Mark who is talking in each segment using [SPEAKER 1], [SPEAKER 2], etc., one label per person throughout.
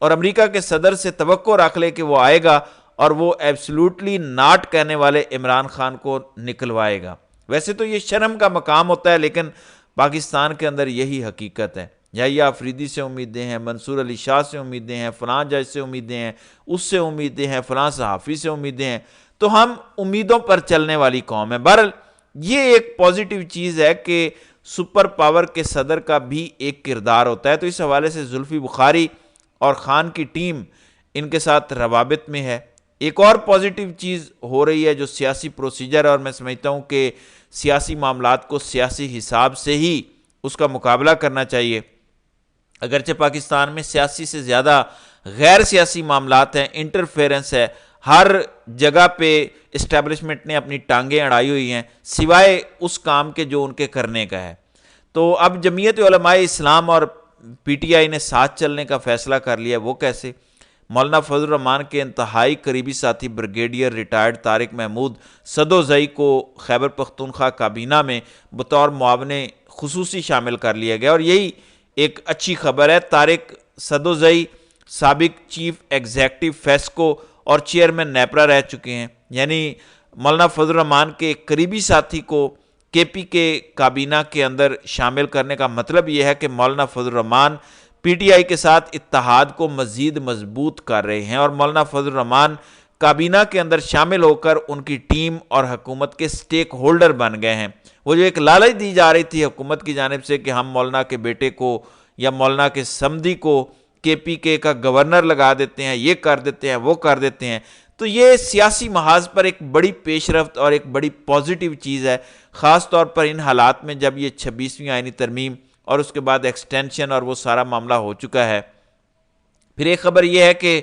[SPEAKER 1] اور امریکہ کے صدر سے توقع رکھ لے کہ وہ آئے گا اور وہ ایبسلوٹلی ناٹ کہنے والے عمران خان کو نکلوائے گا۔ ویسے تو یہ شرم کا مقام ہوتا ہے، لیکن پاکستان کے اندر یہی حقیقت ہے۔ یحییٰ آفریدی سے امیدیں ہیں، منصور علی شاہ سے امیدیں ہیں، فلاں جج سے امیدیں ہیں، اس سے امیدیں ہیں، فلاں صحافی سے امیدیں ہیں، تو ہم امیدوں پر چلنے والی قوم ہے۔ بہرحال یہ ایک پازیٹیو چیز ہے کہ سپر پاور کے صدر کا بھی ایک کردار ہوتا ہے، تو اس حوالے سے زلفی بخاری اور خان کی ٹیم ان کے ساتھ روابط میں ہے۔ ایک اور پازیٹیو چیز ہو رہی ہے جو سیاسی پروسیجر ہے، اور میں سمجھتا ہوں کہ سیاسی معاملات کو سیاسی حساب سے ہی اس کا مقابلہ کرنا چاہیے۔ اگرچہ پاکستان میں سیاسی سے زیادہ غیر سیاسی معاملات ہیں، انٹرفیرنس ہے، ہر جگہ پہ اسٹیبلشمنٹ نے اپنی ٹانگیں اڑائی ہوئی ہیں سوائے اس کام کے جو ان کے کرنے کا ہے۔ تو اب جمعیت علماء اسلام اور پی ٹی آئی نے ساتھ چلنے کا فیصلہ کر لیا ہے۔ وہ کیسے؟ مولانا فضل الرحمان کے انتہائی قریبی ساتھی بریگیڈیئر ریٹائرڈ طارق محمود سدوزئی کو خیبر پختونخوا کابینہ میں بطور معاون خصوصی شامل کر لیا گیا، اور یہی ایک اچھی خبر ہے۔ طارق سدوزئی سابق چیف ایگزیکٹو فیسکو اور چیئرمین نیپرا رہ چکے ہیں، یعنی مولانا فضل الرحمان کے ایک قریبی ساتھی کو کے پی کے کابینہ کے اندر شامل کرنے کا مطلب یہ ہے کہ مولانا فضل الرحمان پی ٹی آئی کے ساتھ اتحاد کو مزید مضبوط کر رہے ہیں، اور مولانا فضل الرحمان کابینہ کے اندر شامل ہو کر ان کی ٹیم اور حکومت کے سٹیک ہولڈر بن گئے ہیں۔ وہ جو ایک لالچ دی جا رہی تھی حکومت کی جانب سے کہ ہم مولانا کے بیٹے کو یا مولانا کے سمدھی کو کے پی کے کا گورنر لگا دیتے ہیں، یہ کر دیتے ہیں، وہ کر دیتے ہیں، تو یہ سیاسی محاذ پر ایک بڑی پیش رفت اور ایک بڑی پازیٹیو چیز ہے، خاص طور پر ان حالات میں جب یہ 26ویں آئینی ترمیم اور اس کے بعد ایکسٹینشن اور وہ سارا معاملہ ہو چکا ہے۔ پھر ایک خبر یہ ہے کہ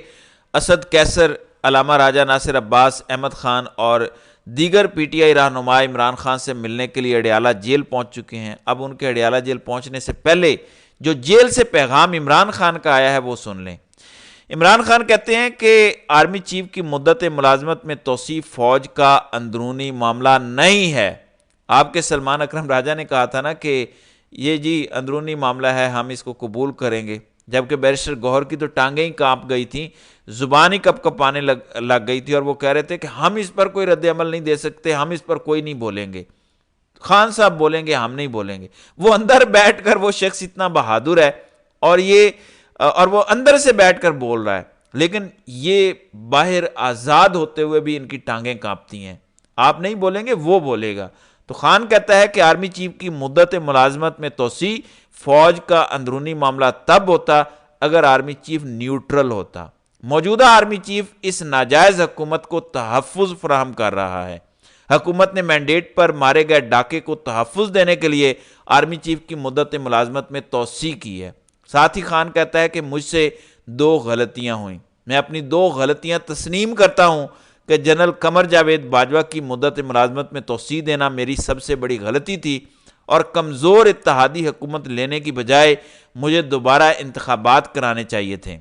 [SPEAKER 1] اسد کیسر، علامہ راجہ ناصر عباس، احمد خان اور دیگر پی ٹی آئی رہنما عمران خان سے ملنے کے لیے اڈیالہ جیل پہنچ چکے ہیں۔ اب ان کے اڈیالہ جیل پہنچنے سے پہلے جو جیل سے پیغام عمران خان کا آیا ہے وہ سن لیں۔ عمران خان کہتے ہیں کہ آرمی چیف کی مدت ملازمت میں توسیع فوج کا اندرونی معاملہ نہیں ہے۔ آپ کے سلمان اکرم راجہ نے کہا تھا نا کہ یہ جی اندرونی معاملہ ہے، ہم اس کو قبول کریں گے، جبکہ بیرسٹر گوہر کی تو ٹانگیں ہی کانپ گئی تھیں، زبان ہی کپ کپانے لگ گئی تھی، اور وہ کہہ رہے تھے کہ ہم اس پر کوئی رد عمل نہیں دے سکتے، ہم اس پر کوئی نہیں بولیں گے، خان صاحب بولیں گے، ہم نہیں بولیں گے۔ وہ اندر بیٹھ کر وہ شخص اتنا بہادر ہے اور وہ اندر سے بیٹھ کر بول رہا ہے، لیکن یہ باہر آزاد ہوتے ہوئے بھی ان کی ٹانگیں کانپتی ہیں۔ آپ نہیں بولیں گے، وہ بولے گا۔ تو خان کہتا ہے کہ آرمی چیف کی مدت ملازمت میں توسیع فوج کا اندرونی معاملہ تب ہوتا اگر آرمی چیف نیوٹرل ہوتا۔ موجودہ آرمی چیف اس ناجائز حکومت کو تحفظ فراہم کر رہا ہے۔ حکومت نے مینڈیٹ پر مارے گئے ڈاکے کو تحفظ دینے کے لیے آرمی چیف کی مدت ملازمت میں توسیع کی ہے۔ ساتھ ہی خان کہتا ہے کہ مجھ سے 2 غلطیاں ہوئیں، میں اپنی 2 غلطیاں تسلیم کرتا ہوں کہ جنرل قمر جاوید باجوہ کی مدت ملازمت میں توسیع دینا میری سب سے بڑی غلطی تھی، اور کمزور اتحادی حکومت لینے کی بجائے مجھے دوبارہ انتخابات کرانے چاہیے تھے،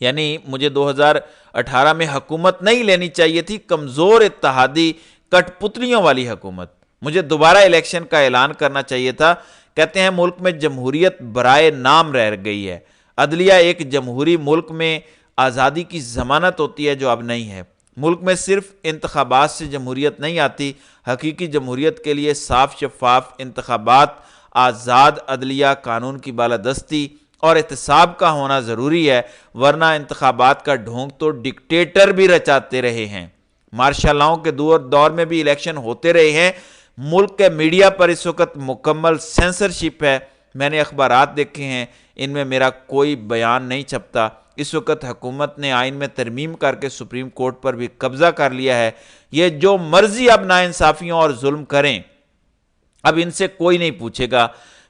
[SPEAKER 1] یعنی مجھے 2018 میں حکومت نہیں لینی چاہیے تھی، کمزور اتحادی کٹ پتلیوں والی حکومت، مجھے دوبارہ الیکشن کا اعلان کرنا چاہیے تھا۔ کہتے ہیں ملک میں جمہوریت برائے نام رہ گئی ہے، عدلیہ ایک جمہوری ملک میں آزادی کی ضمانت ہوتی ہے جو اب نہیں ہے۔ ملک میں صرف انتخابات سے جمہوریت نہیں آتی، حقیقی جمہوریت کے لیے صاف شفاف انتخابات، آزاد عدلیہ، قانون کی بالادستی اور احتساب کا ہونا ضروری ہے، ورنہ انتخابات کا ڈھونگ تو ڈکٹیٹر بھی رچاتے رہے ہیں۔ مارشل لاؤ کے دور میں بھی الیکشن ہوتے رہے ہیں۔ ملک کے میڈیا پر اس وقت مکمل سینسرشپ ہے، میں نے اخبارات دیکھے ہیں، ان میں میرا کوئی بیان نہیں چھپتا۔ اس وقت حکومت نے آئین میں ترمیم کر کے سپریم کورٹ پر بھی قبضہ کر لیا ہے، یہ جو مرضی اب ناانصافیوں اور ظلم کریں، اب ان سے کوئی نہیں پوچھے گا۔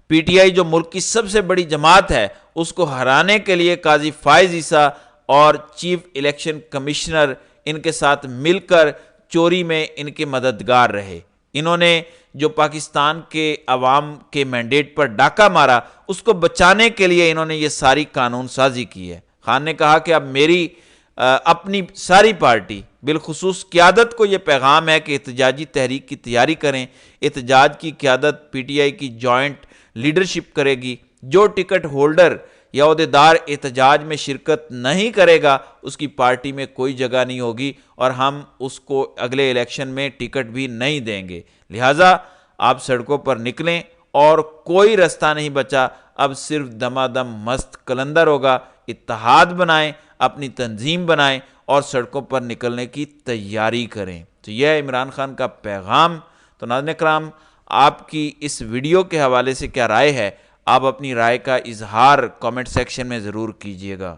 [SPEAKER 1] پی ٹی آئی جو ملک کی سب سے بڑی جماعت ہے، اس کو ہرانے کے لیے قاضی فائز عیسیٰ اور چیف الیکشن کمشنر ان کے ساتھ مل کر چوری میں ان کے مددگار رہے۔ انہوں نے جو پاکستان کے عوام کے مینڈیٹ پر ڈاکہ مارا، اس کو بچانے کے لیے انہوں نے یہ ساری قانون سازی کی ہے۔ خان نے کہا کہ اب میری اپنی ساری پارٹی بالخصوص قیادت کو یہ پیغام ہے کہ احتجاجی تحریک کی تیاری کریں۔ احتجاج کی قیادت پی ٹی آئی کی جوائنٹ لیڈرشپ کرے گی۔ جو ٹکٹ ہولڈر یا عہدیدار احتجاج میں شرکت نہیں کرے گا اس کی پارٹی میں کوئی جگہ نہیں ہوگی اور ہم اس کو اگلے الیکشن میں ٹکٹ بھی نہیں دیں گے۔ لہٰذا آپ سڑکوں پر نکلیں اور کوئی رستہ نہیں بچا، اب صرف دما دم مست قلندر ہوگا۔ اتحاد بنائیں، اپنی تنظیم بنائیں اور سڑکوں پر نکلنے کی تیاری کریں۔ تو یہ ہے عمران خان کا پیغام۔ تو ناظرین کرام، آپ کی اس ویڈیو کے حوالے سے کیا رائے ہے؟ آپ اپنی رائے کا اظہار کامنٹ سیکشن میں ضرور کیجیے گا۔